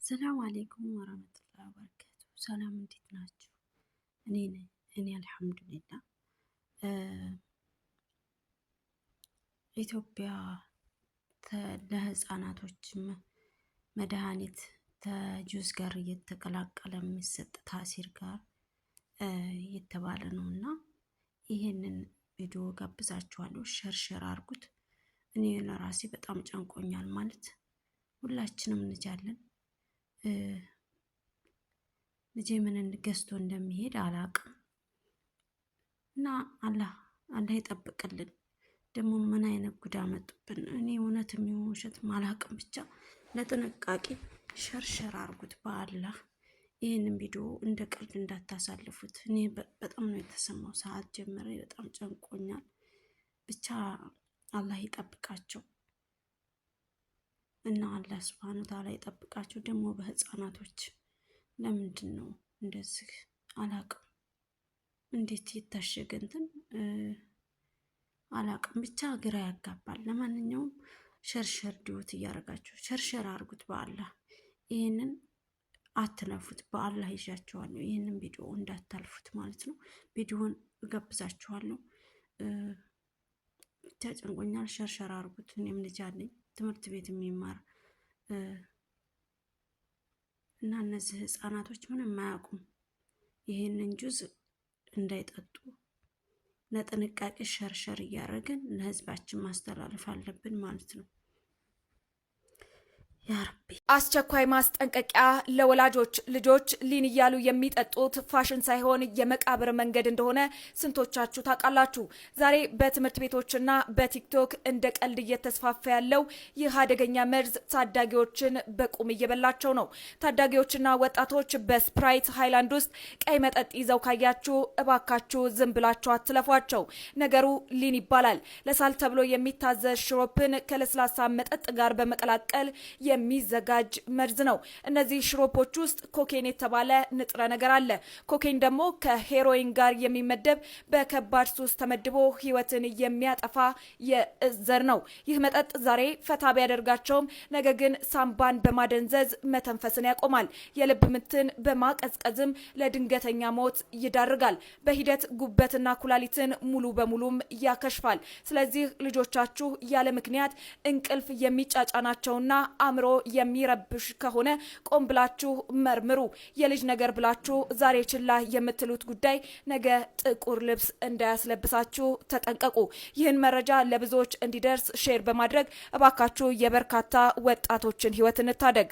ሰላም አለይኩም ወራህመቱላሂ ወበረካቱ። ሰላም እንዴት ናችሁ? እኔ አልሐምዱሊላህ። ኢትዮጵያ ለህፃናቶችም መድኃኒት ከጁስ ጋር እየተቀላቀለ የሚሰጥ ታሲር ጋር እየተባለ ነውና ይሄንን ቪዲዮ ጋብዛችኋለሁ። ሸርሸር አድርጉት። እኔ ለራሴ በጣም ጨንቆኛል። ማለት ሁላችንም እንጃለን ልጄ ምን ገዝቶ እንደሚሄድ አላቅም እና አላህ ይጠብቅልን። ደግሞ ምን አይነት ጉዳ መጡብን። እኔ እውነትም ይሁን ውሸት አላቅም፣ ብቻ ለጥንቃቄ ሸርሸር አድርጉት በአላህ። ይህንን ቪዲዮ እንደ ቀልድ እንዳታሳልፉት። እኔ በጣም ነው የተሰማው። ሰዓት ጀምሬ በጣም ጨንቆኛል። ብቻ አላህ ይጠብቃቸው እና አላህ ሱብሃነሁ ወተዓላ ይጠብቃቸው። ደግሞ በህፃናቶች ለምንድን ነው እንደዚህ አላቅም። እንዴት የታሸገ እንትን አላቅም፣ ብቻ ግራ ያጋባል። ለማንኛውም ሸርሸር ዲዮት እያደረጋችሁ ሸርሸር አድርጉት በአላህ። ይህንን አትነፉት በአላህ ይዣችኋለሁ። ይህንን ቪዲዮ እንዳታልፉት ማለት ነው። ቪዲዮውን እጋብዛችኋለሁ። ብቻ ጨንቆኛል። ሸርሸር አድርጉት። እኔም ልጅ አለኝ ትምህርት ቤት የሚማር እና እነዚህ ህፃናቶች ምንም አያውቁም። ይሄንን ጁዝ እንዳይጠጡ ለጥንቃቄ ሸርሸር እያደረግን ለህዝባችን ማስተላለፍ አለብን ማለት ነው። ያ ረቢ። አስቸኳይ ማስጠንቀቂያ ለወላጆች። ልጆች ሊን እያሉ የሚጠጡት ፋሽን ሳይሆን የመቃብር መንገድ እንደሆነ ስንቶቻችሁ ታውቃላችሁ? ዛሬ በትምህርት ቤቶችና በቲክቶክ እንደ ቀልድ እየተስፋፋ ያለው ይህ አደገኛ መርዝ ታዳጊዎችን በቁም እየበላቸው ነው። ታዳጊዎችና ወጣቶች በስፕራይት ሃይላንድ ውስጥ ቀይ መጠጥ ይዘው ካያችሁ እባካችሁ ዝም ብላችሁ አትለፏቸው። ነገሩ ሊን ይባላል። ለሳል ተብሎ የሚታዘዝ ሽሮፕን ከለስላሳ መጠጥ ጋር በመቀላቀል የሚዘጋጅ መርዝ ነው። እነዚህ ሽሮፖች ውስጥ ኮኬን የተባለ ንጥረ ነገር አለ። ኮኬን ደግሞ ከሄሮይን ጋር የሚመደብ በከባድ ሱስ ተመድቦ ህይወትን የሚያጠፋ የዘር ነው። ይህ መጠጥ ዛሬ ፈታ ቢያደርጋቸውም ነገ ግን ሳምባን በማደንዘዝ መተንፈስን ያቆማል። የልብ ምትን በማቀዝቀዝም ለድንገተኛ ሞት ይዳርጋል። በሂደት ጉበትና ኩላሊትን ሙሉ በሙሉም ያከሽፋል። ስለዚህ ልጆቻችሁ ያለ ምክንያት እንቅልፍ የሚጫጫናቸውና አእምሮ የሚረብሽ ከሆነ ቆም ብላችሁ መርምሩ። የልጅ ነገር ብላችሁ ዛሬ ችላ የምትሉት ጉዳይ ነገ ጥቁር ልብስ እንዳያስለብሳችሁ ተጠንቀቁ። ይህን መረጃ ለብዙዎች እንዲደርስ ሼር በማድረግ እባካችሁ የበርካታ ወጣቶችን ህይወት እንታደግ።